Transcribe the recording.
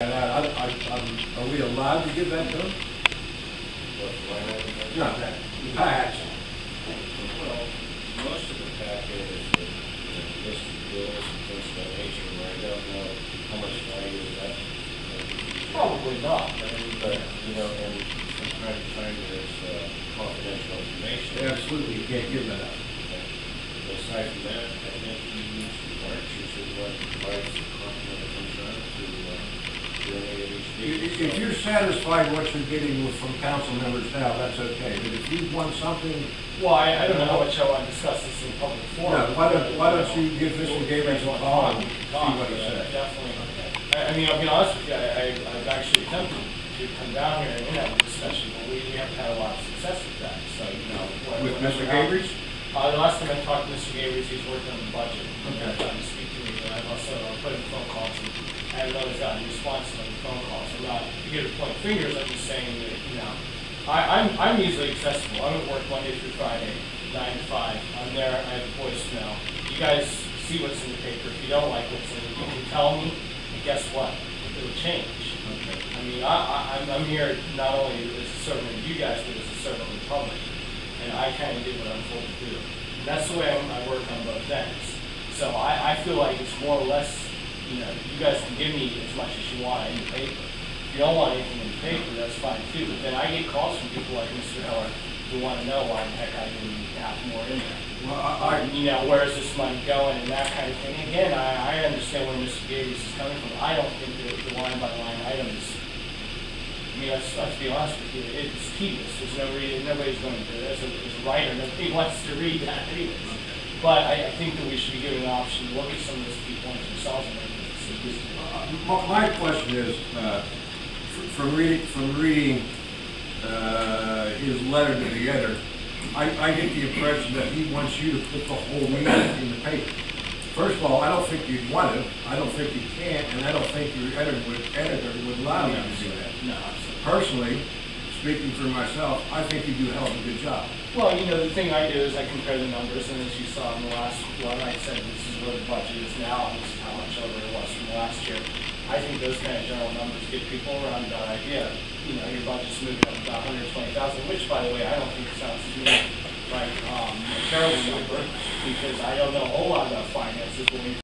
And are we allowed to give that to them? No, the patch. Well, most of the packet is the list of bills and things of that nature, where I don't know how much value is that. Probably not. But, you know, and from time to time, there's confidential information. Absolutely, you can't give that out. But aside from that, I think March is what provides the confidential insurance to any of these people. If you're satisfied what you're getting from council members now, that's okay. But if you want something, Well, I don't know how much I want to discuss this in public forum. no, why don't you give Mr. Gabriel a call and see what he says? Definitely. I mean, I'll be honest with you, I've actually attempted to come down here and have a discussion, but we haven't had a lot of success with that, so, you know. With Mr. Gabriel? The last time I talked to Mr. Gabriel, he's working on the budget. Okay. Trying to speak to me, but I've also put in phone calls, and I haven't always gotten a response on the phone calls. I'm not here to point fingers, I'm just saying that, you know, I'm easily accessible. I'm at work Monday through Friday, 9 to 5. I'm there, I have a voicemail. You guys see what's in the paper. If you don't like what's in it, you can tell me, and guess what? It'll change. Okay. I mean, I'm here not only as a servant of you guys, but as a servant of the public. And I kind of did what I'm told to do. And that's the way I work on both ends. So I feel like it's more or less, you know, you guys can give me as much as you want in the paper. If you don't want anything in the paper, that's fine too. But then I get calls from people like Mr. Heller who want to know why the heck I didn't have more in there. Well, You know, where is this money going and that kind of thing. Again, I understand where Mr. Gabriel is coming from. I don't think that the line by line items, I mean, let's be honest with you, it's tedious. There's no reason, nobody's going to, as a writer, nobody wants to read that anyways. But I think that we should be given an option to look at some of those key points themselves and make decisions. my question is, from reading his letter to the editor, I get the impression that he wants you to put the whole meeting in the paper. First of all, I don't think you'd want to, I don't think you can, and I don't think your editor would allow you to do that. No, absolutely. Personally, speaking for myself, I think you do a hell of a good job. Well, you know, the thing I do is I compare the numbers, and as you saw in the last one, I said this is what the budget is now, and this is how much over it was from last year. I think those kind of general numbers give people around that idea. You know, your budget's moving up about 120,000, which, by the way, I don't think sounds to me like a terrible number, because I don't know a whole lot about finances, but when you